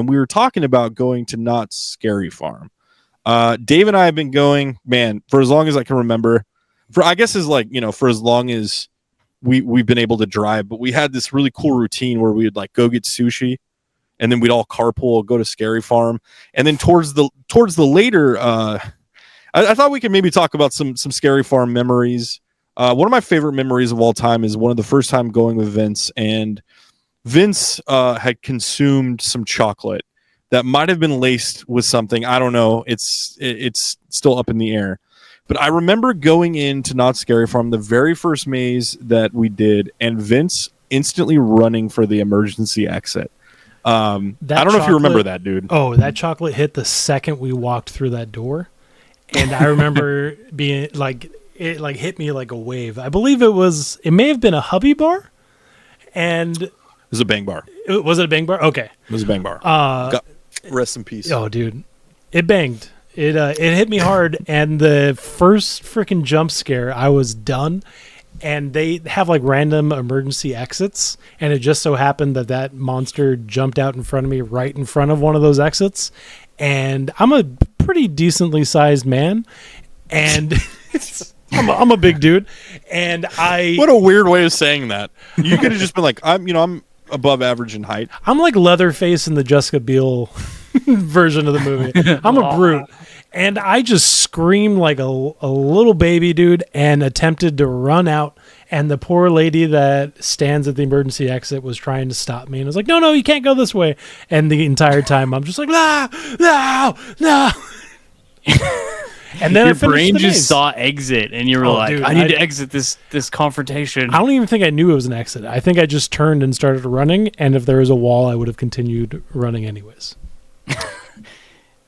and we were talking about going to Knott's Scary Farm. Dave and I have been going, man, for as long as I can remember. For I guess is like, for as long as we've been able to drive, but we had this really cool routine where we would like go get sushi, and then we'd all carpool, go to Scary Farm, and then towards the later, I thought we could maybe talk about some Scary Farm memories. One of my favorite memories of all time is one of the first time going with Vince, and Vince had consumed some chocolate that might have been laced with something. I don't know. It's still up in the air. But I remember going into Knott's Scary Farm, the very first maze that we did, and Vince instantly running for the emergency exit. I don't know if you remember that, dude. Oh, that chocolate hit the second we walked through that door. And I remember being like, it like hit me like a wave. I believe it may have been a Hubby Bar. And it was a Bang Bar. Was it a Bang Bar? Okay. It was a Bang Bar. Rest in peace. Oh, dude. It banged. It hit me hard, and the first freaking jump scare, I was done. And they have like random emergency exits, and it just so happened that monster jumped out in front of me, right in front of one of those exits. And I'm a pretty decently sized man, and I'm a big dude. And what a weird way of saying that. You could have just been like, I'm above average in height. I'm like Leatherface in the Jessica Biel version of the movie. I'm a brute. And I just screamed like a little baby, dude, and attempted to run out. And the poor lady that stands at the emergency exit was trying to stop me. And I was like, no, you can't go this way. And the entire time I'm just like, no. And then your brain just saw exit, and you were like, dude, I need to exit this confrontation. I don't even think I knew it was an exit. I think I just turned and started running, and if there was a wall, I would have continued running anyways.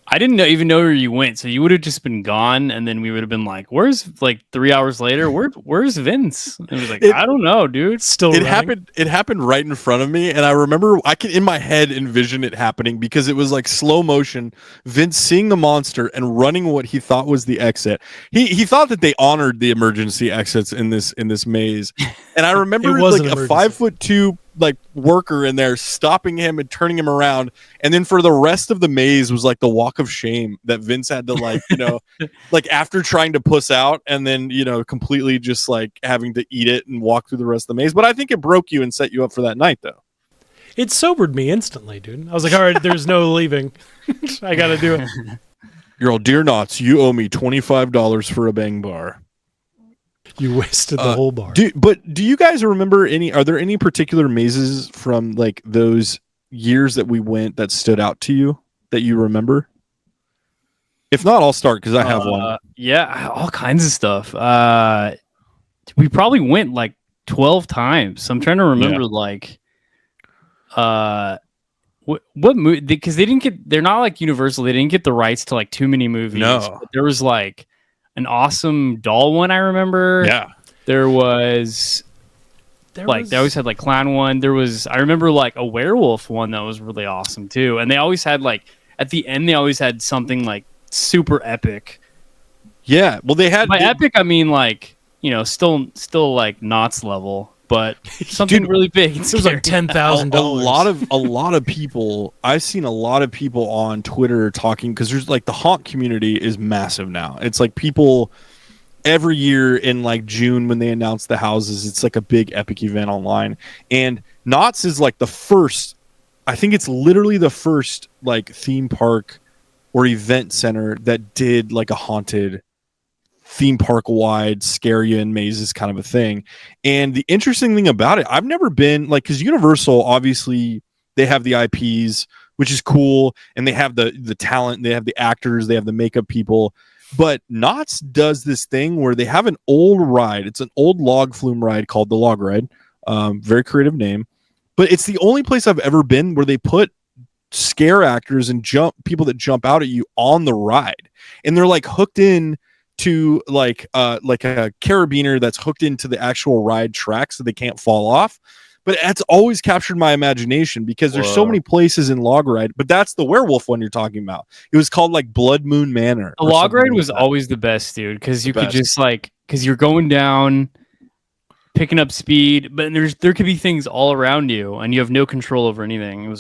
I didn't even know where you went, so you would have just been gone, and then we would have been like, "Where's 3 hours later? Where's Vince?" And it was like, "I don't know, dude." Still, it happened right in front of me, and I remember I can in my head envision it happening because it was like slow motion. Vince seeing the monster and running what he thought was the exit. He thought that they honored the emergency exits in this maze, and I remember like a 5'2" like worker in there stopping him and turning him around, and then for the rest of the maze was like the walk of shame that Vince had to like like after trying to puss out and then completely just like having to eat it and walk through the rest of the maze. But I think it broke you and set you up for that night, though. It sobered me instantly, dude. I was like, all right, there's no leaving. I gotta do it. You're all, dear Knots, you owe me $25 for a Bang Bar. You wasted the whole bar. Do you guys remember are there any particular mazes from like those years that we went that stood out to you that you remember? If not, I'll start because I have one. Yeah, all kinds of stuff. We probably went like 12 times. So I'm trying to remember what movie, because they're not like Universal. They didn't get the rights to like too many movies. No. But there was like an awesome doll one, I remember. Yeah. They always had like clown one. I remember like a werewolf one that was really awesome too. And they always had like at the end they always had something like super epic. Yeah. Well, epic I mean like, still like Knott's level, but something really big. It was like $10,000. A lot of people. I've seen a lot of people on Twitter talking because there's like the haunt community is massive now. It's like people every year in like June when they announce the houses, it's like a big epic event online. And Knott's is like the first. I think it's literally the first like theme park or event center that did like a haunted theme park wide scare you in mazes kind of a thing. And the interesting thing about it, I've never been like, because Universal obviously they have the IPs, which is cool, and they have the talent, they have the actors, they have the makeup people. But Knott's does this thing where they have an old ride. It's an old log flume ride called the Log Ride. Very creative name. But it's the only place I've ever been where they put scare actors and people that jump out at you on the ride, and they're like hooked in to like a carabiner that's hooked into the actual ride track so they can't fall off. But that's always captured my imagination because there's so many places in Log Ride. But that's the werewolf one you're talking about. It was called like Blood Moon Manor. The Log Ride was always the best, dude, because you could just like, because you're going down picking up speed, but there could be things all around you, and you have no control over anything.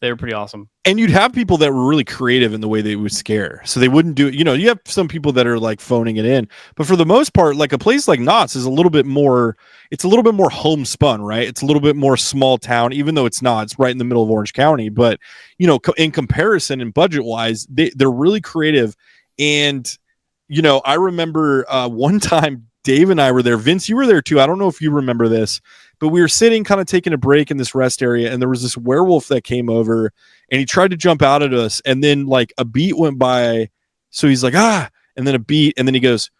They were pretty awesome. And you'd have people that were really creative in the way they would scare. So they wouldn't do it. You have some people that are like phoning it in, but for the most part, like a place like Knott's is a little bit more homespun, right? It's a little bit more small town, even though it's not. It's right in the middle of Orange County. But, in comparison and budget wise, they're really creative. And, I remember one time Dave and I were there. Vince, you were there too. I don't know if you remember this, but we were sitting kind of taking a break in this rest area, and there was this werewolf that came over, and he tried to jump out at us, and then like a beat went by. So he's like, and then a beat, and then he goes,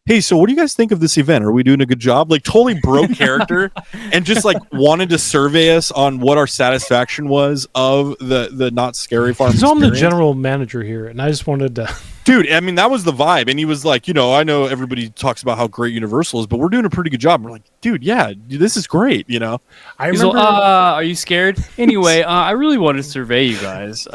hey, so what do you guys think of this event? Are we doing a good job? Like totally broke character and just like wanted to survey us on what our satisfaction was of the Not Scary Farm. So I'm the general manager here, and I just wanted to... Dude, I mean, that was the vibe. And he was like, I know everybody talks about how great Universal is, but we're doing a pretty good job. And we're like, dude, yeah, this is great, I remember... are you scared? Anyway, I really wanted to survey you guys.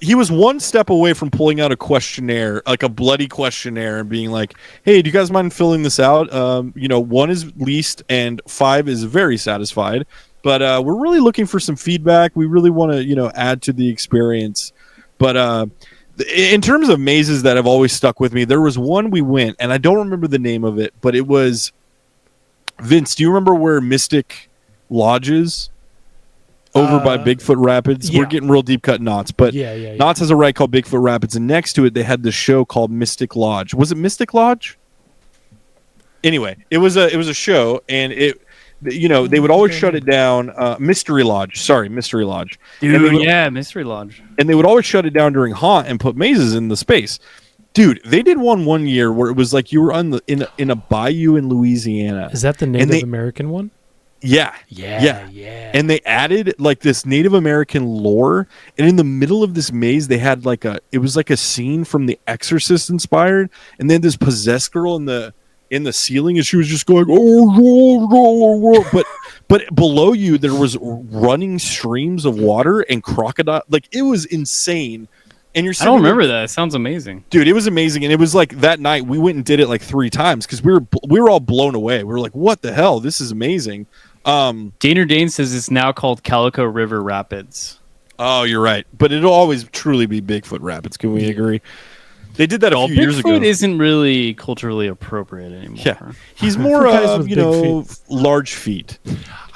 He was one step away from pulling out a questionnaire, like a bloody questionnaire, and being like, hey, do you guys mind filling this out? 1 is least and 5 is very satisfied. But we're really looking for some feedback. We really want to, add to the experience. But... in terms of mazes that have always stuck with me, there was one we went, and I don't remember the name of it, but it was... Vince, do you remember where Mystic Lodge is? Over by Bigfoot Rapids? Yeah. We're getting real deep cut Knott's, but yeah. Knott's has a ride called Bigfoot Rapids, and next to it, they had this show called Mystic Lodge. Was it Mystic Lodge? Anyway, it was a show, and they would always shut it down. Mystery Lodge. Dude, Mystery Lodge. And they would always shut it down during Haunt and put mazes in the space. Dude, they did one year where it was like you were in a bayou in Louisiana. Is that the Native American one? Yeah. And they added like this Native American lore, and in the middle of this maze, they had it was like a scene from The Exorcist inspired, and then this possessed girl in the ceiling, and she was just going, but below you there was running streams of water and crocodile. Like it was insane. And I don't remember that. It sounds amazing, dude. It was amazing, and it was like that night we went and did it like 3 times because we were all blown away. We were like, what the hell? This is amazing. Daner Dane says it's now called Calico River Rapids. Oh, you're right, but it'll always truly be Bigfoot Rapids. Can we agree? They did that a few years ago. Bigfoot isn't really culturally appropriate anymore. Yeah, he's more large feet.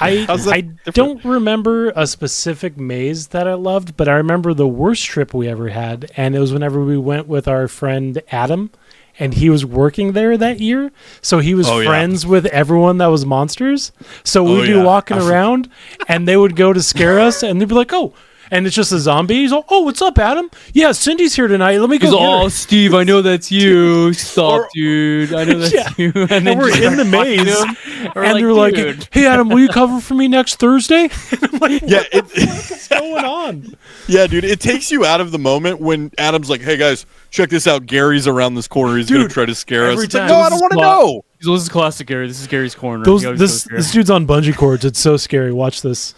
I don't remember a specific maze that I loved, but I remember the worst trip we ever had, and it was whenever we went with our friend Adam, and he was working there that year, so he was friends with everyone that was monsters. So we'd be walking around, and they would go to scare us, and they'd be like, "Oh." And it's just a zombie. He's like, "Oh, what's up, Adam? Yeah, Cindy's here tonight. Let me go." Oh, Steve, I know that's you. Stop, dude. I know that's you. And then we're in the maze, and they're like, "Hey, Adam, will you cover for me next Thursday?" And I'm like, what's going on? Yeah, dude, it takes you out of the moment when Adam's like, "Hey guys, check this out. Gary's around this corner. He's gonna try to scare us." It's like, no, I don't want to know. This is classic Gary. This is Gary's corner. This dude's on bungee cords. It's so scary. Watch this.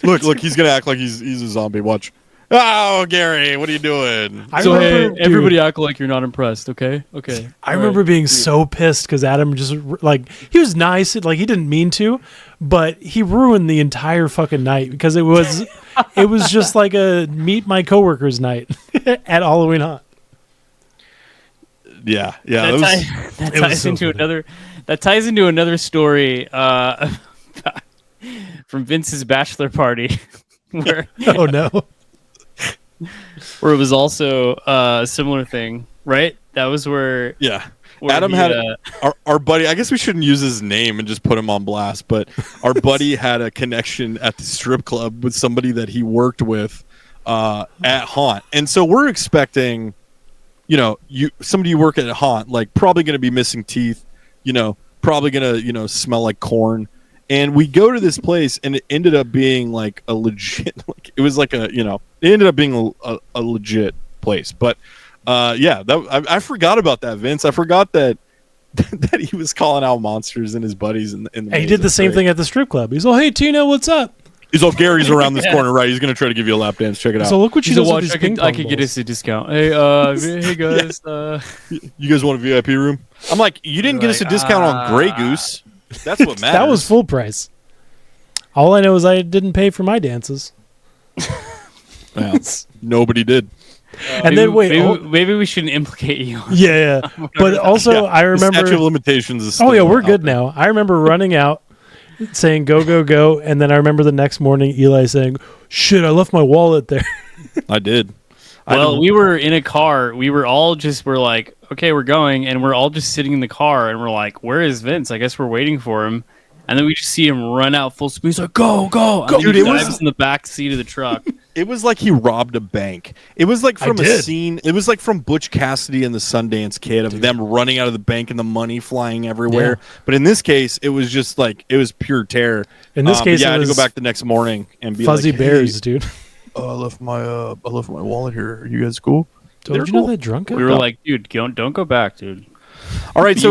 Look, he's gonna act like he's a zombie. Watch. Oh, Gary, what are you doing? Everybody act like you're not impressed, okay? Okay. I remember being so pissed because Adam just he was nice, like he didn't mean to, but he ruined the entire fucking night because it was just like a meet my coworkers night at Halloween Haunt. Yeah. That ties into another story from Vince's bachelor party, where oh no, where it was also a similar thing, right? That was where Adam had our buddy. I guess we shouldn't use his name and just put him on blast, but our buddy had a connection at the strip club with somebody that he worked with at Haunt, and so we're expecting, somebody you work at Haunt, like probably going to be missing teeth, probably going to smell like corn. And we go to this place, and it ended up being like a legit. It was like it ended up being a legit place. But I forgot about that, Vince. I forgot that he was calling out monsters and his buddies in the. And he did the same thing at the strip club. He's all, "Hey Tina, what's up?" He's all, "Gary's around this corner, right? He's gonna try to give you a lap dance. Check it out." So look what you does with these ping pong I could get us a discount. Hey, hey guys. You guys want a VIP room? I'm like, you didn't get us a discount on Grey Goose. That's what matters. That was full price. All I know is I didn't pay for my dances. Well, nobody did. And then maybe we shouldn't implicate you. Yeah. But also, I remember the statute of limitations is oh yeah, still we're out good there. now. I remember running out, saying "go go go," and then I remember the next morning Eli saying, "Shit, I left my wallet there." I did. Well, we were in a car. We're like, okay, we're going, and we're all just sitting in the car, and we're like, where is Vince? I guess we're waiting for him. And then we just see him run out full speed. He's like, go. Dude, it was in the back seat of the truck. It was like he robbed a bank. It was like from a scene. It was like from Butch Cassidy and the Sundance Kid of them running out of the bank and the money flying everywhere. Yeah. But in this case, it was just like, it was pure terror. In this case, I had to go back the next morning and be fuzzy like, bears, dude. I left my wallet here. Are you guys cool? Did you know that drunk? We were like, dude, don't go back, dude. All right, so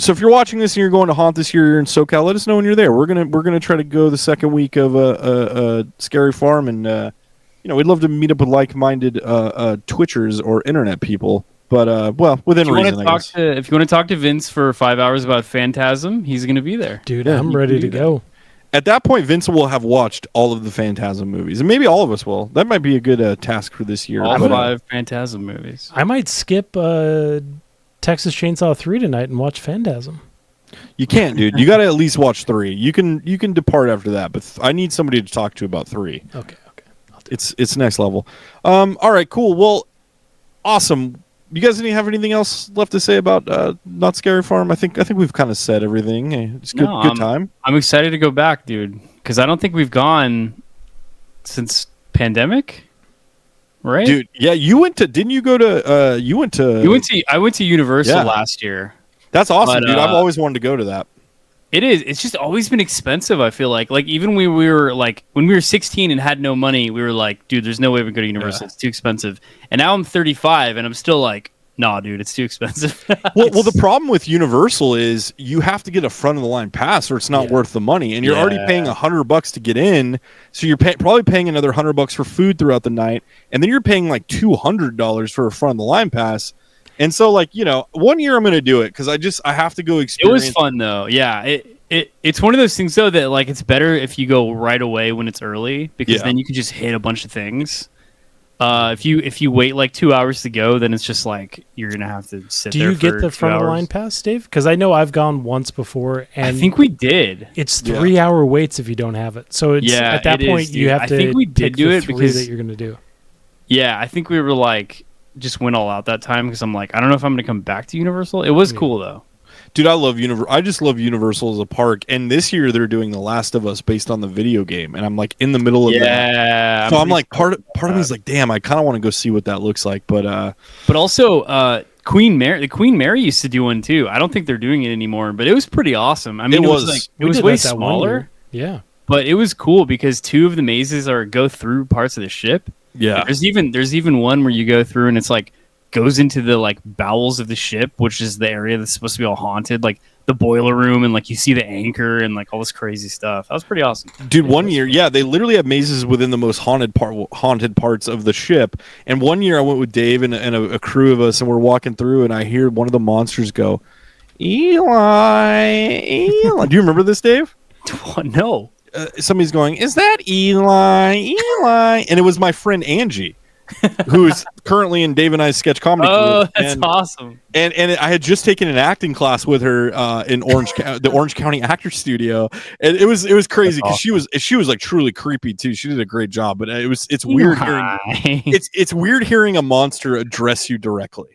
if you're watching this and you're going to haunt this year, you're in SoCal, let us know when you're there. We're gonna try to go the second week of Scary Farm, and we'd love to meet up with like-minded Twitchers or internet people. But within reason, I guess. If you want to talk to Vince for 5 hours about Phantasm, he's gonna be there. Dude, I'm ready to go. At that point, Vince will have watched all of the Phantasm movies, and maybe all of us will. That might be a good task for this year. All 5 Phantasm movies. I might skip Texas Chainsaw 3 tonight and watch Phantasm. You can't, dude. You got to at least watch 3. You can depart after that, but I need somebody to talk to about 3. Okay. It's next level. All right, cool. Well, awesome. You guys have anything else left to say about Not Scary Farm? I think we've kind of said everything. It's good time. I'm excited to go back, dude, because I don't think we've gone since pandemic. Right, dude. Yeah, you went to. Didn't you go to? I went to Universal last year. That's awesome, dude. I've always wanted to go to that. It is. It's just always been expensive. I feel like even when we were 16 and had no money, we were like, dude, there's no way we go to Universal. Yeah. It's too expensive. And now I'm 35, and I'm still like, nah, dude, it's too expensive. well, the problem with Universal is you have to get a front of the line pass, or it's not worth the money, and you're already paying $100 to get in. So you're probably paying another $100 for food throughout the night, and then you're paying like $200 for a front of the line pass. And so, 1 year I'm going to do it because I have to go experience. It was fun though. Yeah, it's one of those things though that it's better if you go right away when it's early because then you can just hit a bunch of things. If you wait 2 hours to go, then it's just you're gonna have to sit. Do you get the front of the line pass, Dave? Because I know I've gone once before, and I think we did. It's 3 hour waits if you don't have it. So it's at that point you have to. I think we did do it because that you're gonna do. Yeah, I think we were just went all out that time because I'm I don't know if I'm gonna come back to Universal. It was cool though. Dude, I love Universal. I just love Universal as a park. And this year they're doing The Last of Us based on the video game, and I'm in the middle of that. Yeah. So I'm part of me is damn, I kind of want to go see what that looks like. But also Queen Mary used to do one too. I don't think they're doing it anymore, but it was pretty awesome. I mean, it was way smaller. Yeah. But it was cool because 2 of the mazes go through parts of the ship. Yeah. And there's even one where you go through and it's goes into the bowels of the ship, which is the area that's supposed to be all haunted, the boiler room, and you see the anchor and all this crazy stuff. That was pretty awesome. Dude, 1 year, they literally have mazes within the most haunted parts of the ship. And 1 year I went with Dave and a crew of us, and we're walking through, and I hear one of the monsters go, Eli. Do you remember this, Dave? No. Somebody's going, is that Eli? And it was my friend Angie, who's currently in Dave and I's sketch comedy group. Oh, that's awesome. And I had just taken an acting class with her in the Orange County Actor Studio, and it was crazy because she was truly creepy too. She did a great job, but it's weird hearing it's weird hearing a monster address you directly.